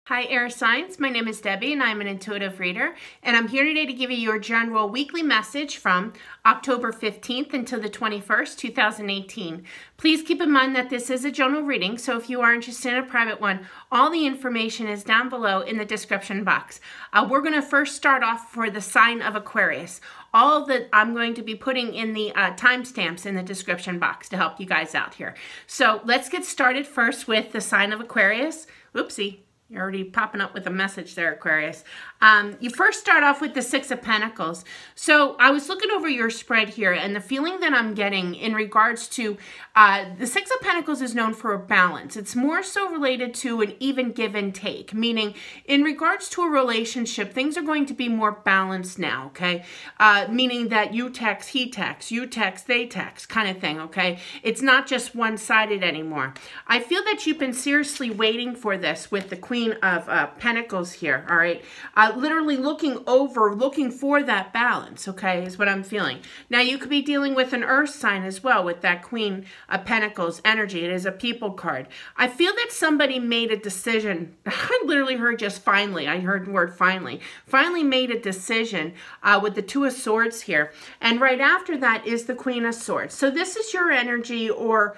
Hi air signs, my name is Debbie and I'm an intuitive reader, and I'm here today to give you your general weekly message from October 15th until the 21st, 2018. Please keep in mind that this is a general reading, so if you are interested in a private one, all the information is down below in the description box. We're going to first start off for the sign of Aquarius. All that I'm going to be putting in the timestamps in the description box to help you guys out here. So let's get started first with the sign of Aquarius. Oopsie. You're already popping up with a message there, Aquarius. You first start off with the Six of Pentacles. So I was looking over your spread here, and the feeling that I'm getting in regards to the Six of Pentacles is known for a balance. It's more so related to an even give and take, meaning in regards to a relationship, things are going to be more balanced now, okay? Meaning that you text, he texts, you text, they text kind of thing, okay? It's not just one-sided anymore. I feel that you've been seriously waiting for this with the Queen of Pentacles here, all right? Literally looking for that balance, okay, is what I'm feeling. Now, you could be dealing with an earth sign as well with that Queen of Pentacles energy. It is a people card. I feel that somebody made a decision. I literally heard just finally. I heard the word finally. Finally made a decision with the Two of Swords here. And right after that is the Queen of Swords. So this is your energy, or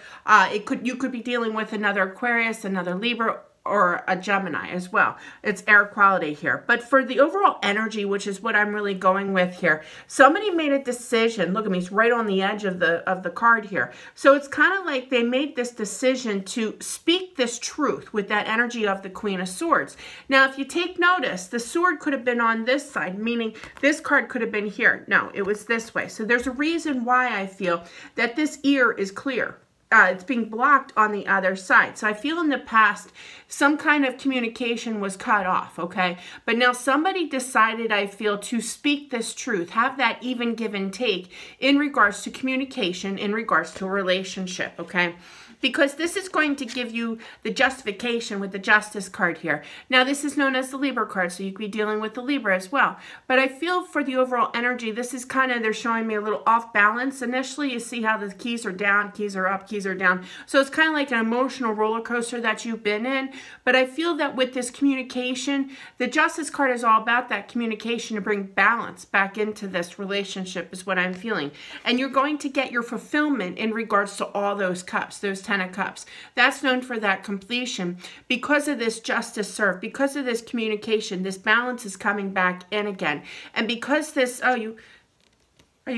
you could be dealing with another Aquarius, another Libra, or a Gemini as well. It's air quality here. But for the overall energy, which is what I'm really going with here, somebody made a decision. Look at me, it's right on the edge of the card here. So it's kind of like they made this decision to speak this truth with that energy of the Queen of Swords. Now, if you take notice, the sword could have been on this side, meaning this card could have been here. No, it was this way. So there's a reason why I feel that this ear is clear. It's being blocked on the other side. So I feel in the past, some kind of communication was cut off, okay? But now somebody decided, I feel, to speak this truth, have that even give and take in regards to communication, in regards to a relationship, okay? Because this is going to give you the justification with the Justice card here. Now, this is known as the Libra card, so you could be dealing with the Libra as well. But I feel for the overall energy, this is kind of, they're showing me a little off balance. Initially, you see how the keys are down, keys are up, keys are down. So it's kind of like an emotional roller coaster that you've been in. But I feel that with this communication, the Justice card is all about that communication to bring balance back into this relationship is what I'm feeling. And you're going to get your fulfillment in regards to all those cups, those 10 of Cups. That's known for that completion. Because of this justice served, because of this communication, this balance is coming back in again. And because this, you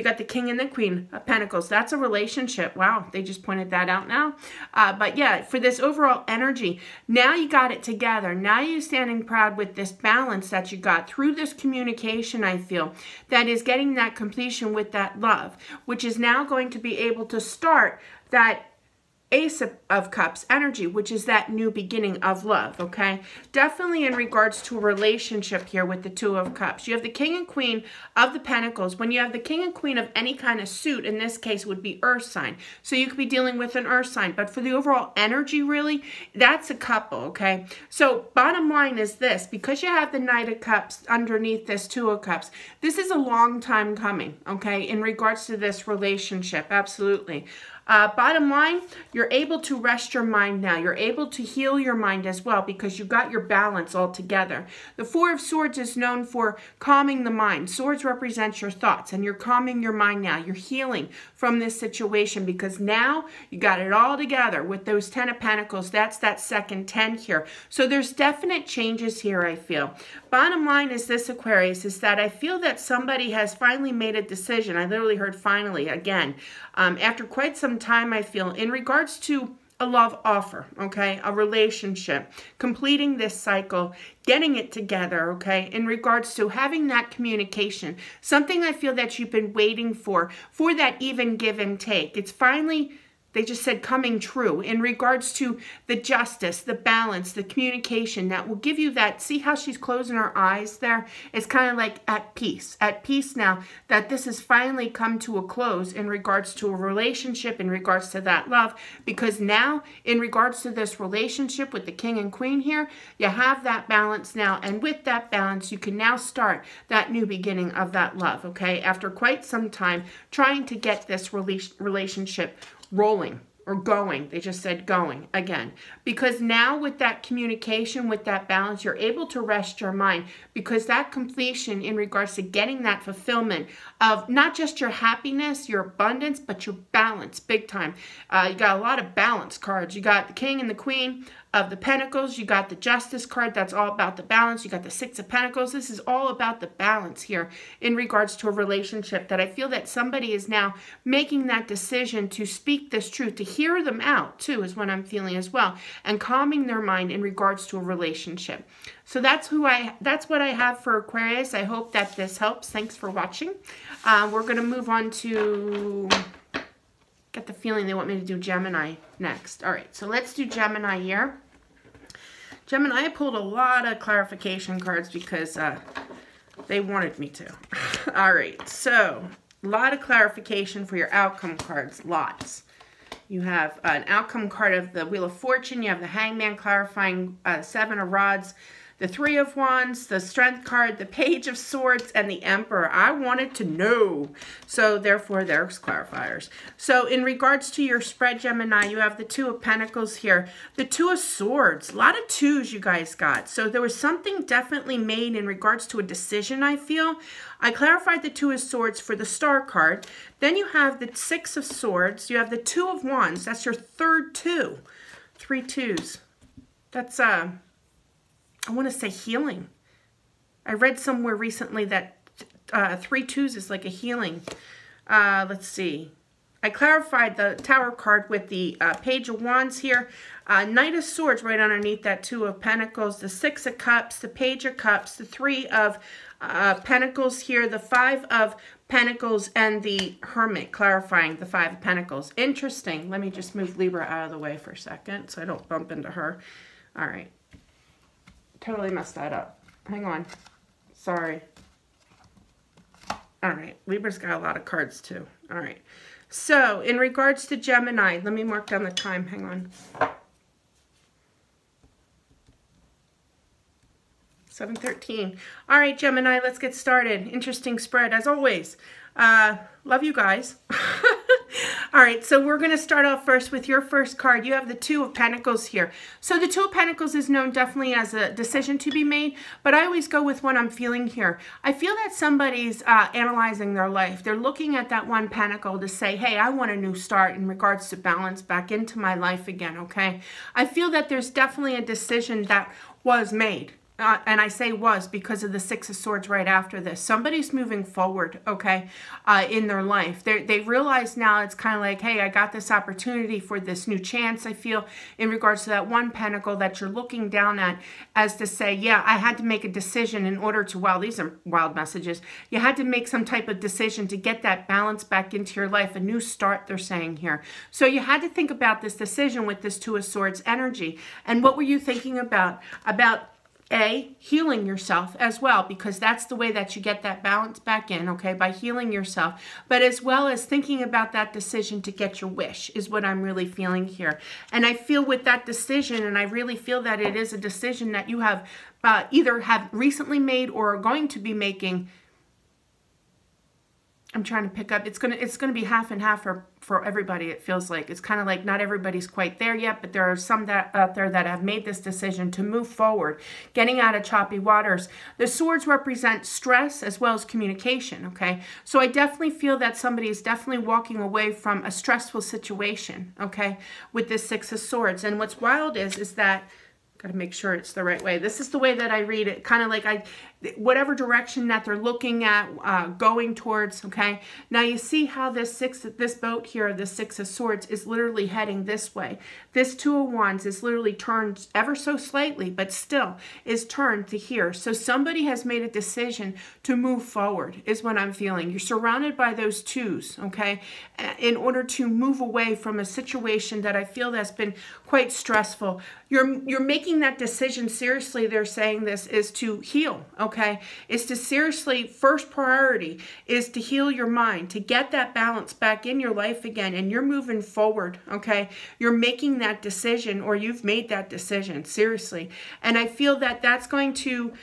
got the King and the Queen of Pentacles. That's a relationship. Wow, they just pointed that out now. But yeah, for this overall energy, now you got it together. Now you're standing proud with this balance that you got through this communication, I feel, that is getting that completion with that love, which is now going to be able to start that Ace of Cups energy, which is that new beginning of love, okay? Definitely in regards to a relationship here with the Two of Cups. You have the King and Queen of the Pentacles. When you have the King and Queen of any kind of suit, in this case would be earth sign. So you could be dealing with an earth sign. But for the overall energy, really, that's a couple, okay? So bottom line is this. Because you have the Knight of Cups underneath this Two of Cups, this is a long time coming, okay, in regards to this relationship, absolutely. Bottom line, you're able to rest your mind now. You're able to heal your mind as well because you got your balance all together. The Four of Swords is known for calming the mind. Swords represents your thoughts, and you're calming your mind now. You're healing from this situation because now you got it all together with those 10 of Pentacles. That's that second 10 here. So there's definite changes here, I feel. Bottom line is this, Aquarius, is that I feel that somebody has finally made a decision. I literally heard finally again. After quite some time, I feel, in regards to a love offer, okay, a relationship, completing this cycle, getting it together, okay, in regards to having that communication, something I feel that you've been waiting for that even give and take. It's finally, they just said, coming true in regards to the justice, the balance, the communication that will give you that. See how she's closing her eyes there? It's kind of like at peace now that this has finally come to a close in regards to a relationship, in regards to that love, because now in regards to this relationship with the King and Queen here, you have that balance now. And with that balance, you can now start that new beginning of that love, okay? After quite some time trying to get this relationship rolling, or going. They just said going again. Because now with that communication, with that balance, you're able to rest your mind, because that completion in regards to getting that fulfillment of not just your happiness, your abundance, but your balance, big time. You got a lot of balance cards. You got the King and the Queen of the Pentacles. You got the Justice card. That's all about the balance. You got the Six of Pentacles. This is all about the balance here in regards to a relationship, that I feel that somebody is now making that decision to speak this truth, to hear them out too, is what I'm feeling as well, and calming their mind in regards to a relationship. So that's what I have for Aquarius. I hope that this helps. Thanks for watching. We're going to move on to, get the feeling they want me to do Gemini next. All right, so let's do Gemini here. Gemini, I pulled a lot of clarification cards because they wanted me to. All right, so a lot of clarification for your outcome cards, lots. You have an outcome card of the Wheel of Fortune. You have the Hangman clarifying Seven of Rods, the Three of Wands, the Strength card, the Page of Swords, and the Emperor. I wanted to know. So therefore, there's clarifiers. So in regards to your spread, Gemini, you have the Two of Pentacles here. The Two of Swords. A lot of twos you guys got. So there was something definitely made in regards to a decision, I feel. I clarified the Two of Swords for the Star card. Then you have the Six of Swords. You have the Two of Wands. That's your third two. 3 twos. That's, I want to say healing. I read somewhere recently that 3 twos is like a healing. Let's see. I clarified the Tower card with the Page of Wands here. Knight of Swords right underneath that Two of Pentacles. The Six of Cups, the Page of Cups, the Three of Pentacles here, the Five of Pentacles, and the Hermit clarifying the Five of Pentacles. Interesting. Let me just move Libra out of the way for a second so I don't bump into her. All right. Totally messed that up. Hang on. Sorry. All right. Libra's got a lot of cards too. All right. So in regards to Gemini, let me mark down the time. Hang on. 7:13. All right, Gemini, let's get started. Interesting spread as always. Love you guys. All right, so we're going to start off first with your first card. You have the Two of Pentacles here. So the Two of Pentacles is known definitely as a decision to be made, but I always go with what I'm feeling here. I feel that somebody's analyzing their life. They're looking at that one pentacle to say, hey, I want a new start in regards to balance back into my life again, okay? I feel that there's definitely a decision that was made. And I say was because of the Six of Swords right after this. Somebody's moving forward, okay, in their life. They realize now it's kind of like, hey, I got this opportunity for this new chance, I feel, in regards to that one pentacle that you're looking down at, as to say, yeah, I had to make a decision in order to, wow, these are wild messages. You had to make some type of decision to get that balance back into your life, a new start, they're saying here. So you had to think about this decision with this Two of Swords energy. And what were you thinking about? Healing yourself as well, because that's the way that you get that balance back in, okay, by healing yourself, but as well as thinking about that decision to get your wish is what I'm really feeling here. And I feel with that decision, and I really feel that it is a decision that you have either have recently made or are going to be making. I'm trying to pick up. It's gonna be half and half for everybody. It feels like it's kind of like not everybody's quite there yet, but there are some out there that have made this decision to move forward, getting out of choppy waters. The swords represent stress as well as communication. Okay, so I definitely feel that somebody is definitely walking away from a stressful situation. Okay, with this Six of Swords, and what's wild is that. Got to make sure it's the right way. This is the way that I read it, kind of like whatever direction that they're looking at, going towards, okay? Now you see how this boat here, the Six of Swords, is literally heading this way. This Two of Wands is literally turned ever so slightly, but still is turned to here. So somebody has made a decision to move forward, is what I'm feeling. You're surrounded by those twos, okay? In order to move away from a situation that I feel that's been quite stressful. You're making that decision seriously, they're saying this, is to heal, okay? Is to seriously, first priority is to heal your mind, to get that balance back in your life again, and you're moving forward, okay? You're making that decision, or you've made that decision, seriously. And I feel that that's going to,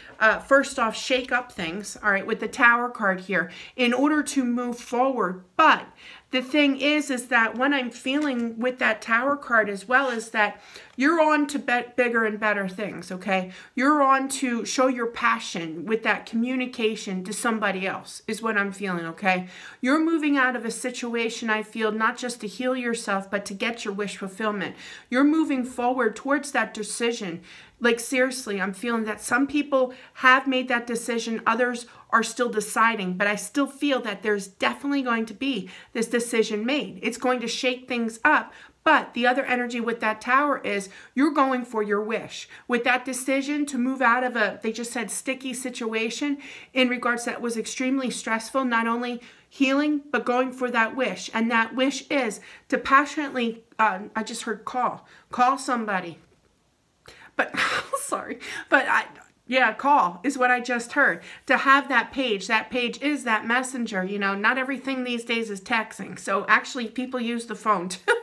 first off, shake up things, all right, with the Tower card here, in order to move forward. But the thing is that what I'm feeling with that Tower card as well is that you're on to bigger and better things, okay? You're on to show your passion with that communication to somebody else is what I'm feeling, okay? You're moving out of a situation, I feel, not just to heal yourself, but to get your wish fulfillment. You're moving forward towards that decision. Like, seriously, I'm feeling that some people have made that decision, others are still deciding, but I still feel that there's definitely going to be this decision made. It's going to shake things up. But the other energy with that Tower is you're going for your wish. With that decision to move out of a, they just said, sticky situation in regards that was extremely stressful, not only healing, but going for that wish. And that wish is to passionately, I just heard call somebody. But, sorry, but yeah, call is what I just heard. To have that page is that messenger. You know, not everything these days is texting. So actually people use the phone too.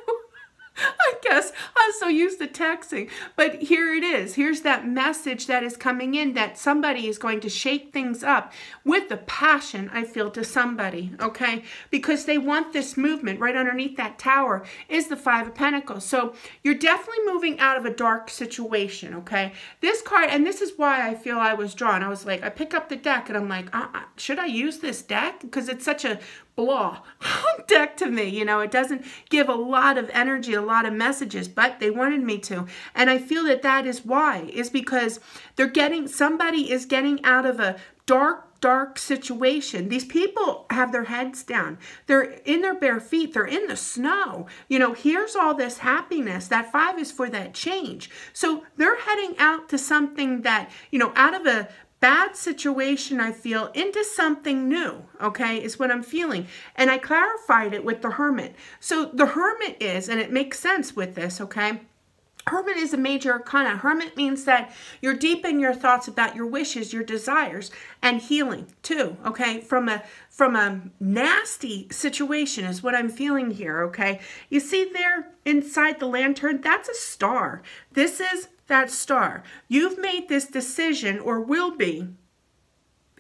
I guess I'm so used to texting, but here it is. Here's that message that is coming in that somebody is going to shake things up with the passion I feel to somebody, okay? Because they want this movement. Right underneath that Tower is the Five of Pentacles. So you're definitely moving out of a dark situation, okay? This card, and this is why I feel I was drawn. I was like, I pick up the deck and I'm like, should I use this deck? Because it's such a blah deck to me, you know, it doesn't give a lot of energy, a lot of messages, but they wanted me to. And I feel that that is why, is because somebody is getting out of a dark situation. These people have their heads down. They're in their bare feet. They're in the snow. You know, here's all this happiness. That 5 is for that change. So they're heading out to something that, you know, out of a bad situation, I feel, into something new, okay, is what I'm feeling. And I clarified it with the Hermit. So the Hermit is, and it makes sense with this, okay, Hermit is a major arcana. Hermit means that you're deep in your thoughts about your wishes, your desires, and healing too, okay, from a nasty situation is what I'm feeling here, okay. You see there inside the lantern, that's a star. This is that star. You've made this decision, or will be.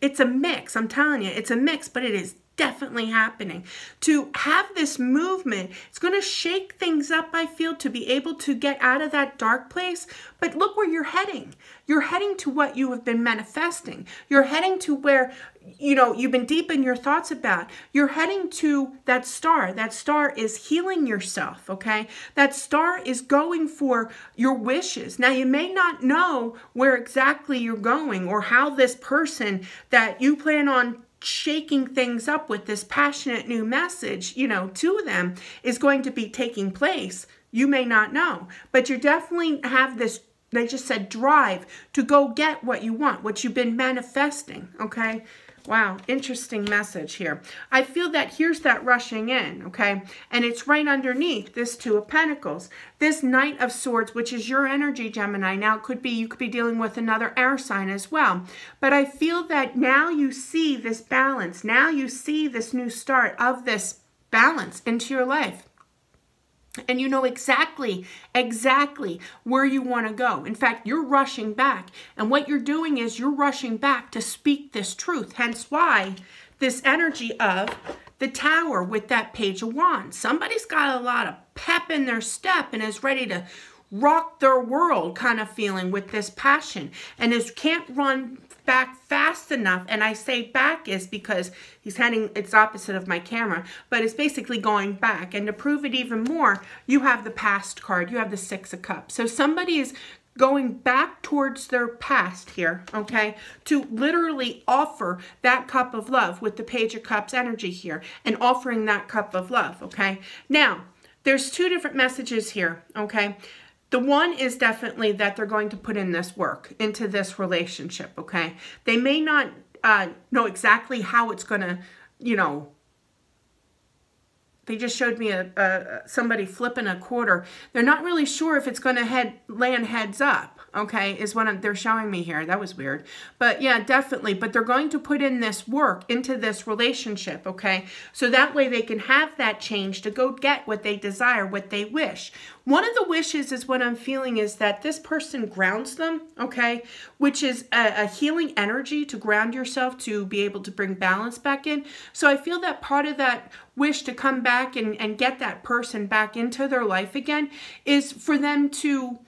It's a mix. I'm telling you, it's a mix, but it is definitely happening. To have this movement, it's going to shake things up, I feel, to be able to get out of that dark place. But look where you're heading. You're heading to what you have been manifesting. You're heading to where, you know, you've been deep in your thoughts about. You're heading to that star. That star is healing yourself, okay? That star is going for your wishes. Now, you may not know where exactly you're going or how this person that you plan on shaking things up with this passionate new message, you know, to them is going to be taking place. You may not know, but you definitely have this, they just said, drive to go get what you want, what you've been manifesting, okay? Wow, interesting message here. I feel that here's that rushing in, okay? And it's right underneath this 2 of Pentacles. This Knight of Swords, which is your energy, Gemini. Now, it could be, you could be dealing with another air sign as well. But I feel that now you see this balance. Now you see this new start of this balance into your life. And you know exactly where you want to go. In fact, you're rushing back. And what you're doing is you're rushing back to speak this truth. Hence why this energy of the Tower with that Page of Wands. Somebody's got a lot of pep in their step and is ready to rock their world kind of feeling with this passion. And can't run back fast enough. And I say back is because he's heading, it's opposite of my camera, but it's basically going back. And to prove it even more, you have the past card. You have the 6 of Cups. So somebody is going back towards their past here, okay, to literally offer that cup of love with the Page of Cups energy here and offering that cup of love, okay. Now, there's 2 different messages here, okay. The one is definitely that they're going to put in this work into this relationship, okay? They may not know exactly how it's going to, you know, they just showed me somebody flipping a quarter. They're not really sure if it's going to land heads up, okay, is what they're showing me here. That was weird. But yeah, definitely. But they're going to put in this work into this relationship, okay? So that way they can have that change to go get what they desire, what they wish. One of the wishes is what I'm feeling is that this person grounds them, okay? Which is a healing energy to ground yourself to be able to bring balance back in. So I feel that part of that wish to come back and get that person back into their life again is for them to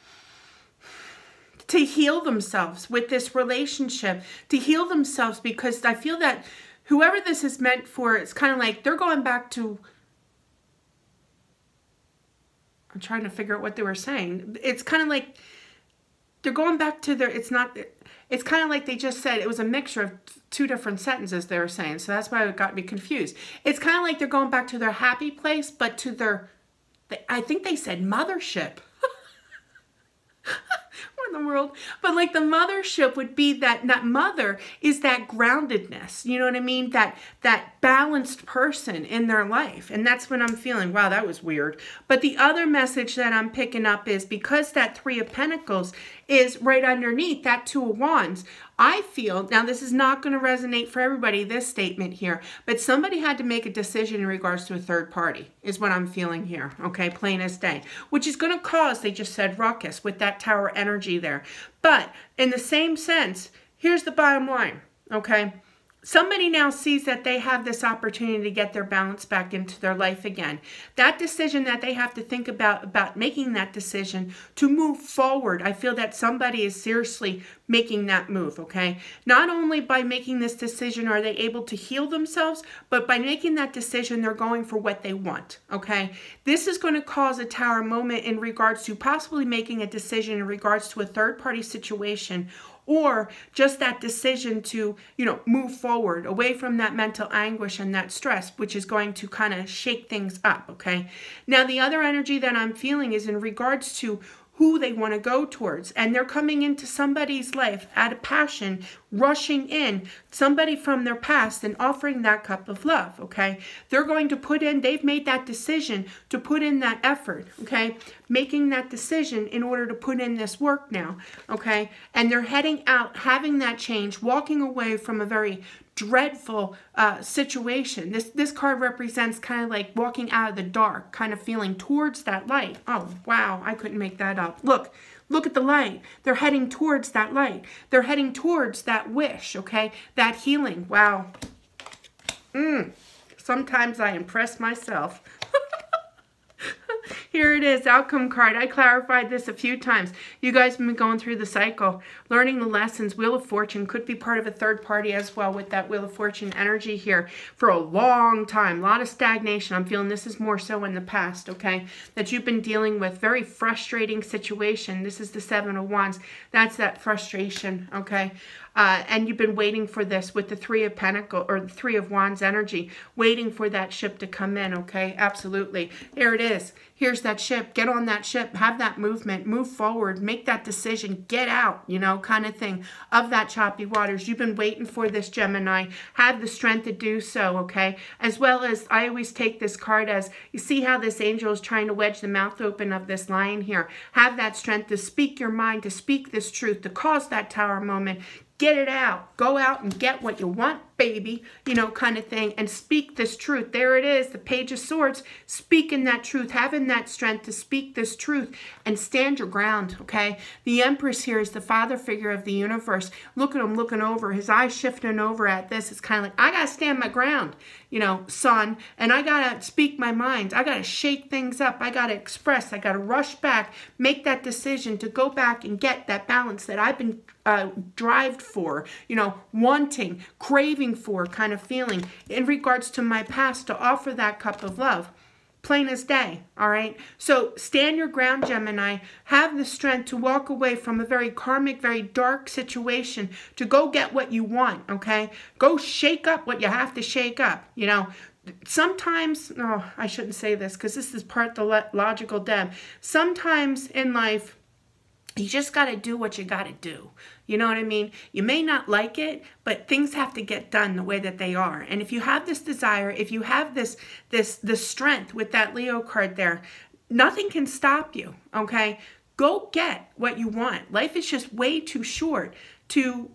heal themselves with this relationship, to heal themselves, because I feel that whoever this is meant for, it's kind of like they're going back to, I'm trying to figure out what they were saying. It's kind of like they're going back to their, it's kind of like they just said, it was a mixture of two different sentences they were saying. So that's why it got me confused. It's kind of like they're going back to their happy place, but to their, I think they said mothership. What in the world? But like the mothership would be that mother is that groundedness. You know what I mean? That balanced person in their life. And that's what I'm feeling. Wow, that was weird. But the other message that I'm picking up is because that Three of Pentacles is right underneath that Two of Wands, I feel, now this is not going to resonate for everybody, this statement here, but somebody had to make a decision in regards to a third party, is what I'm feeling here, okay, plain as day, which is going to cause, they just said, ruckus with that Tower energy there. But in the same sense, here's the bottom line, okay? Somebody now sees that they have this opportunity to get their balance back into their life again. That decision that they have to think about making that decision to move forward, I feel that somebody is seriously making that move, okay? Not only by making this decision are they able to heal themselves, but by making that decision, they're going for what they want, okay? This is going to cause a Tower moment in regards to possibly making a decision in regards to a third-party situation, or just that decision to, you know, move forward away from that mental anguish and that stress, which is going to kind of shake things up, okay? Now, the other energy that I'm feeling is in regards to who they want to go towards. And they're coming into somebody's life out of passion, rushing in, somebody from their past and offering that cup of love, okay? They're going to put in, they've made that decision to put in that effort, okay? Making that decision in order to put in this work now, okay? And they're heading out, having that change, walking away from a very dreadful situation. This card represents kind of like walking out of the dark, kind of feeling towards that light. Oh, wow, I couldn't make that up. Look at the light. They're heading towards that light. They're heading towards that wish, okay? That healing. Wow. Sometimes I impress myself. Here it is, outcome card. I clarified this a few times. You guys have been going through the cycle, learning the lessons. Wheel of Fortune could be part of a third party as well with that Wheel of Fortune energy here for a long time. A lot of stagnation. I'm feeling this is more so in the past, okay? That you've been dealing with very frustrating situation. This is the Seven of Wands. That's that frustration, okay? And you've been waiting for this with the Three of Pentacles or the Three of Wands energy, waiting for that ship to come in, okay? Absolutely. Here it is. Here's that ship. Get on that ship. Have that movement. Move forward. Make that decision. Get out, you know, kind of thing of that choppy waters. You've been waiting for this, Gemini. Have the strength to do so, okay? As well as, I always take this card as, you see how this angel is trying to wedge the mouth open of this lion here. Have that strength to speak your mind, to speak this truth, to cause that Tower moment. Get it out. Go out and get what you want, baby, you know, kind of thing, and speak this truth. There it is, the Page of Swords, speaking that truth, having that strength to speak this truth and stand your ground, okay? The Empress here is the father figure of the universe. Look at him looking over, his eyes shifting over at this. It's kind of like, I got to stand my ground, you know, son, and I got to speak my mind. I got to shake things up. I got to express. I got to rush back, make that decision to go back and get that balance that I've been drived for, you know, wanting, craving for kind of feeling in regards to my past, to offer that cup of love. Plain as day, all right? So stand your ground, Gemini. Have the strength to walk away from a very karmic, very dark situation to go get what you want, okay? Go shake up what you have to shake up, you know? Sometimes, oh, I shouldn't say this because this is part of the logical Deb. Sometimes in life, you just got to do what you got to do. You know what I mean? You may not like it, but things have to get done the way that they are. And if you have this desire, if you have this strength with that Leo card there, nothing can stop you, okay? Go get what you want. Life is just way too short to,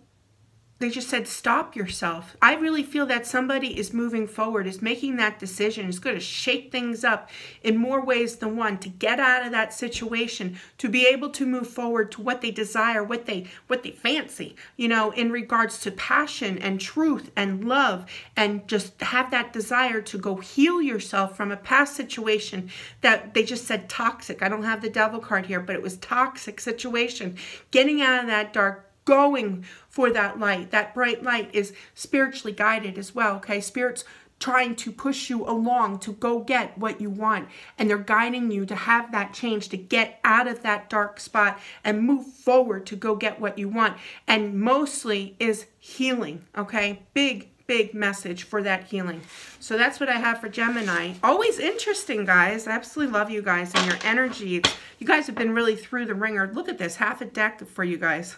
they just said, stop yourself. I really feel that somebody is moving forward, is making that decision, is going to shake things up in more ways than one to get out of that situation, to be able to move forward to what they desire, what they fancy, you know, in regards to passion and truth and love, and just have that desire to go heal yourself from a past situation that they just said toxic. I don't have the devil card here, but it was toxic situation. Getting out of that dark, going for that light. That bright light is spiritually guided as well, okay? Spirit's trying to push you along to go get what you want, and they're guiding you to have that change, to get out of that dark spot and move forward to go get what you want. And mostly is healing, okay? Big message for that healing. So that's what I have for Gemini. Always interesting, guys. I absolutely love you guys and your energy. You guys have been really through the ringer. Look at this, half a deck for you guys.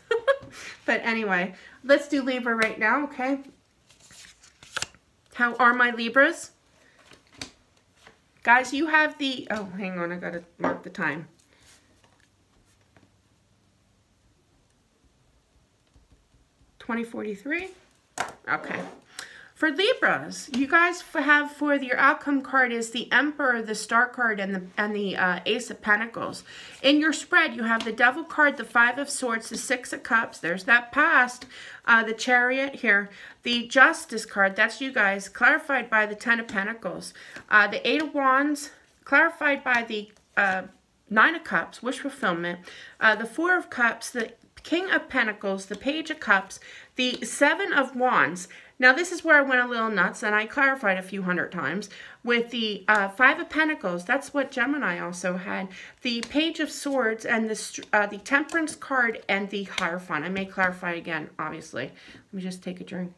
But anyway, let's do Libra right now, okay? How are my Libras? Guys, you have the, oh, hang on, I gotta mark the time. (20:43). Okay. For Libras, you guys have for your outcome card is the Emperor, the Star card, and the Ace of Pentacles. In your spread, you have the Devil card, the Five of Swords, the Six of Cups. There's that past, the Chariot here, the Justice card. That's you guys, clarified by the Ten of Pentacles. The Eight of Wands, clarified by the Nine of Cups, wish fulfillment. The Four of Cups, the King of Pentacles, the Page of Cups, the Seven of Wands. Now, this is where I went a little nuts, and I clarified a few hundred times. With the Five of Pentacles, that's what Gemini also had. The Page of Swords and the Temperance card and the Hierophant. I may clarify again, obviously. Let me just take a drink.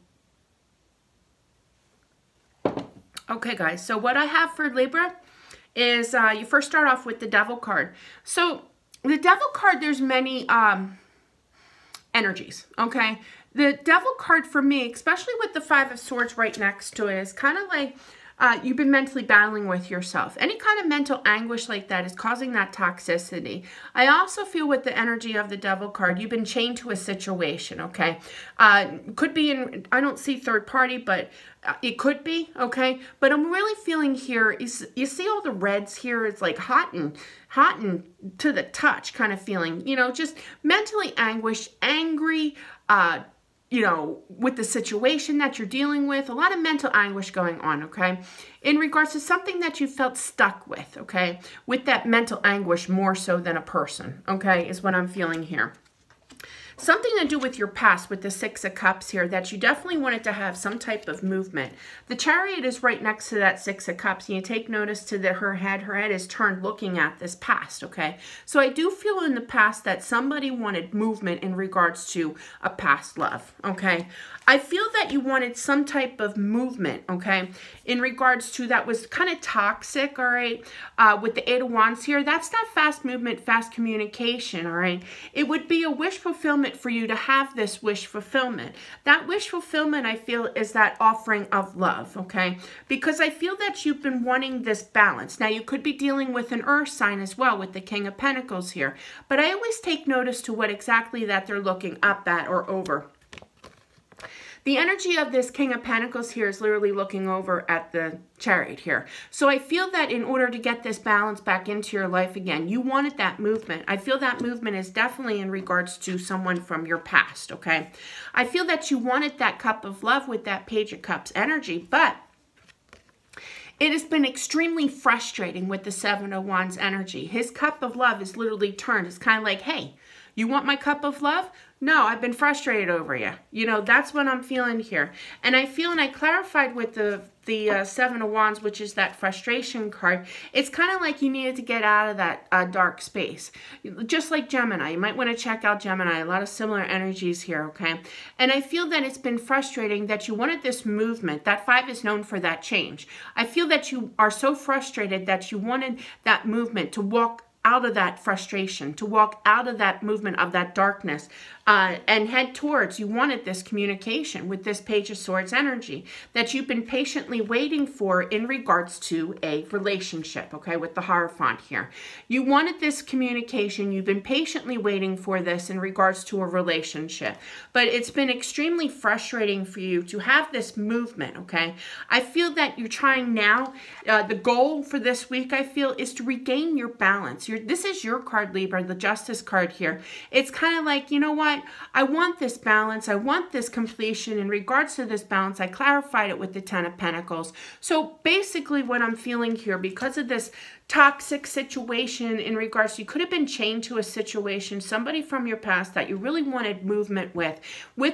Okay, guys, so what I have for Libra is you first start off with the Devil card. So the Devil card, there's many energies, okay? The Devil card for me, especially with the Five of Swords right next to it, is kind of like you've been mentally battling with yourself. Any kind of mental anguish like that is causing that toxicity. I also feel with the energy of the Devil card, you've been chained to a situation, okay? Could be in, I don't see third party, but it could be, okay? But I'm really feeling here, you see all the reds here? It's like hot and to the touch kind of feeling, you know, just mentally anguished, angry, you know, with the situation that you're dealing with, a lot of mental anguish going on, okay? In regards to something that you felt stuck with, okay? With that mental anguish more so than a person, okay, is what I'm feeling here. Something to do with your past with the Six of Cups here that you definitely wanted to have some type of movement. The Chariot is right next to that Six of Cups. And you take notice to her head. Her head is turned looking at this past, okay? So I do feel in the past that somebody wanted movement in regards to a past love, okay? I feel that you wanted some type of movement, okay, in regards to that was kind of toxic, all right, with the Eight of Wands here. That's not fast movement, fast communication, all right? It would be a wish fulfillment for you to have this wish fulfillment. That wish fulfillment, I feel, is that offering of love, okay? Because I feel that you've been wanting this balance. Now, you could be dealing with an earth sign as well with the King of Pentacles here, but I always take notice to what exactly that they're looking up at or over. The energy of this King of Pentacles here is literally looking over at the Chariot here. So I feel that in order to get this balance back into your life again, you wanted that movement. I feel that movement is definitely in regards to someone from your past, okay? I feel that you wanted that cup of love with that Page of Cups energy, but it has been extremely frustrating with the Seven of Wands energy. His cup of love is literally turned. It's kind of like, hey, you want my cup of love? No, I've been frustrated over you. You know, that's what I'm feeling here. And I feel, and I clarified with the Seven of Wands, which is that frustration card, it's kind of like you needed to get out of that dark space. Just like Gemini. You might want to check out Gemini. A lot of similar energies here, okay? And I feel that it's been frustrating that you wanted this movement. That Five is known for that change. I feel that you are so frustrated that you wanted that movement to walk out of that frustration, to walk out of that movement of that darkness, and head towards, you wanted this communication with this Page of Swords energy that you've been patiently waiting for in regards to a relationship, okay, with the Hierophant here. You wanted this communication, you've been patiently waiting for this in regards to a relationship, but it's been extremely frustrating for you to have this movement, okay? I feel that you're trying now, the goal for this week, I feel, is to regain your balance. This is your card, Libra, the Justice card here. It's kind of like, you know what? I want this balance. I want this completion. In regards to this balance, I clarified it with the Ten of Pentacles. So basically what I'm feeling here, because of this toxic situation in regards to, you could have been chained to a situation, somebody from your past that you really wanted movement with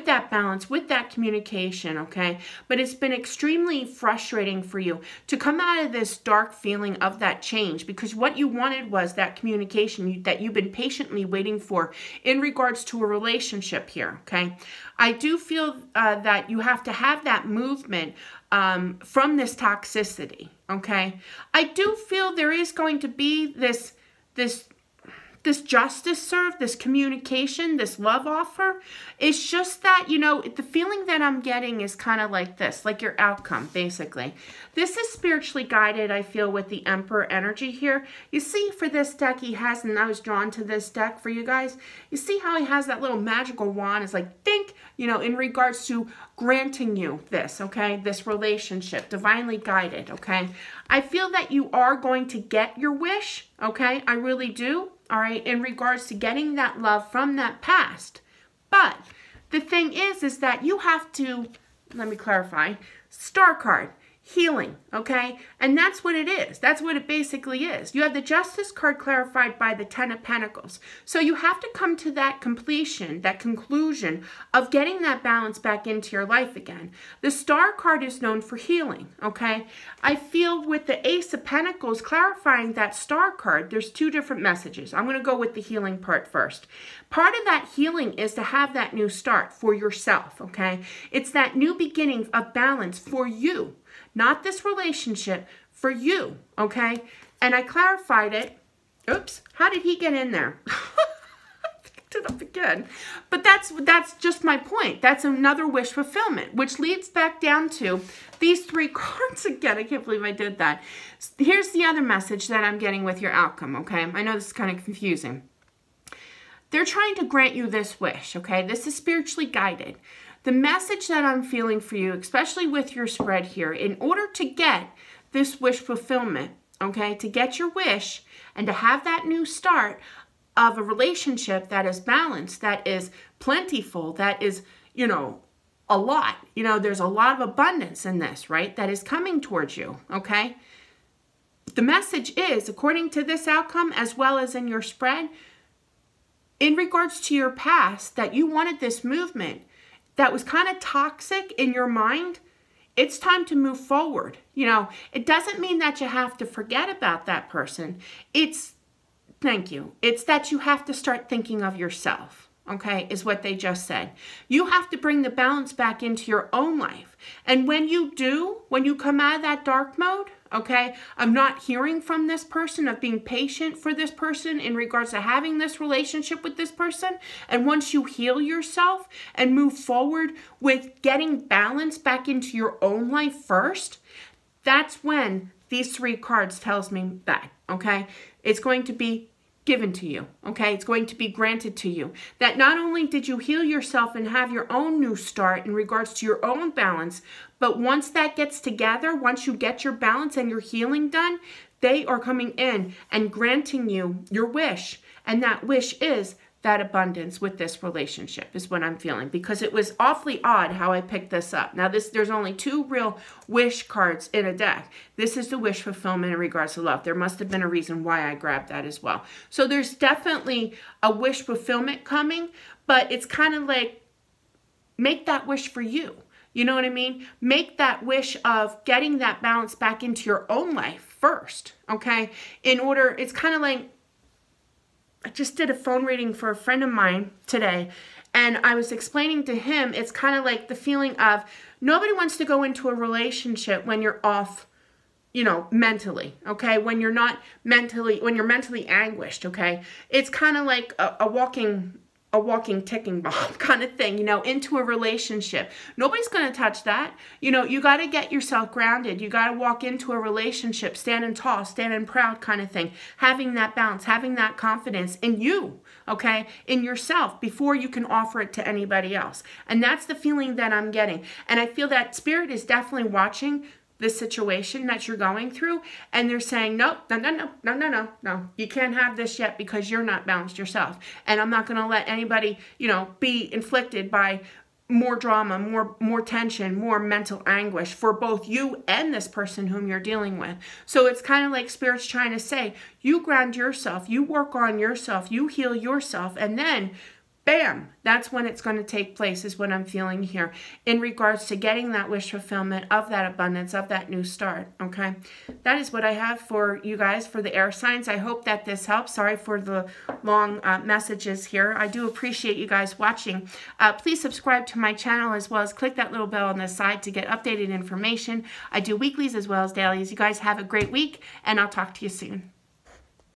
that balance, with that communication, okay? But it's been extremely frustrating for you to come out of this dark feeling of that change, because what you wanted was that communication that you've been patiently waiting for in regards to a relationship here, okay? I do feel that you have to have that movement from this toxicity, okay? I do feel there is going to be this justice served, this communication, this love offer. It's just that, you know, the feeling that I'm getting is kind of like this, like your outcome, basically. This is spiritually guided, I feel, with the Emperor energy here. You see, for this deck, he has, and I was drawn to this deck for you guys, you see how he has that little magical wand. It's like, think, you know, in regards to granting you this, okay, this relationship, divinely guided, okay? I feel that you are going to get your wish, okay? I really do. All right, in regards to getting that love from that past. But the thing is that you have to, let me clarify, Star card, healing, okay? And that's what it is. That's what it basically is. You have the Justice card clarified by the Ten of Pentacles. So you have to come to that completion, that conclusion of getting that balance back into your life again. The Star card is known for healing, okay? I feel with the Ace of Pentacles clarifying that Star card, there's two different messages. I'm going to go with the healing part first. Part of that healing is to have that new start for yourself, okay? It's that new beginning of balance for you. Not this relationship, for you, okay? And I clarified it. Oops, how did he get in there? Picked it up again. But that's just my point. That's another wish fulfillment, which leads back down to these three cards again. I can't believe I did that. Here's the other message that I'm getting with your outcome, okay? I know this is kind of confusing. They're trying to grant you this wish, okay? This is spiritually guided. The message that I'm feeling for you, especially with your spread here, in order to get this wish fulfillment, okay, to get your wish and to have that new start of a relationship that is balanced, that is plentiful, that is, you know, a lot. You know, there's a lot of abundance in this, right, that is coming towards you, okay? The message is, according to this outcome, as well as in your spread, in regards to your past, that you wanted this movement that was kind of toxic in your mind, it's time to move forward. You know, it doesn't mean that you have to forget about that person. It's, thank you, it's that you have to start thinking of yourself, okay, is what they just said. You have to bring the balance back into your own life. And when you do, when you come out of that dark mode, okay, of not hearing from this person, of being patient for this person in regards to having this relationship with this person, and once you heal yourself and move forward with getting balance back into your own life first, that's when these three cards tells me that, okay? It's going to be given to you, okay? It's going to be granted to you. That not only did you heal yourself and have your own new start in regards to your own balance, but once that gets together, once you get your balance and your healing done, they are coming in and granting you your wish. And that wish is that abundance with this relationship is what I'm feeling, because it was awfully odd how I picked this up. Now, there's only two real wish cards in a deck. This is the wish fulfillment in regards to love. There must have been a reason why I grabbed that as well. So there's definitely a wish fulfillment coming, but it's kind of like, make that wish for you. You know what I mean? Make that wish of getting that balance back into your own life first, okay? In order, it's kind of like, I just did a phone reading for a friend of mine today, and I was explaining to him, it's kind of like the feeling of nobody wants to go into a relationship when you're off, you know, mentally, okay? When you're mentally anguished, okay? It's kind of like a walking a walking ticking bomb kind of thing, you know, into a relationship. Nobody's going to touch that. You know, you got to get yourself grounded. You got to walk into a relationship standing tall, standing proud kind of thing, having that balance, having that confidence in you, okay, in yourself before you can offer it to anybody else. And that's the feeling that I'm getting. And I feel that Spirit is definitely watching this situation that you're going through, and they're saying, nope, no, you can't have this yet because you're not balanced yourself. And I'm not going to let anybody, you know, be inflicted by more drama, more tension, more mental anguish for both you and this person whom you're dealing with. So it's kind of like Spirit's trying to say, you ground yourself, you work on yourself, you heal yourself, and then bam, that's when it's going to take place, is what I'm feeling here in regards to getting that wish fulfillment of that abundance, of that new start, okay? That is what I have for you guys for the air signs. I hope that this helps. Sorry for the long messages here. I do appreciate you guys watching. Please subscribe to my channel, as well as click that little bell on the side to get updated information. I do weeklies as well as dailies. You guys have a great week, and I'll talk to you soon.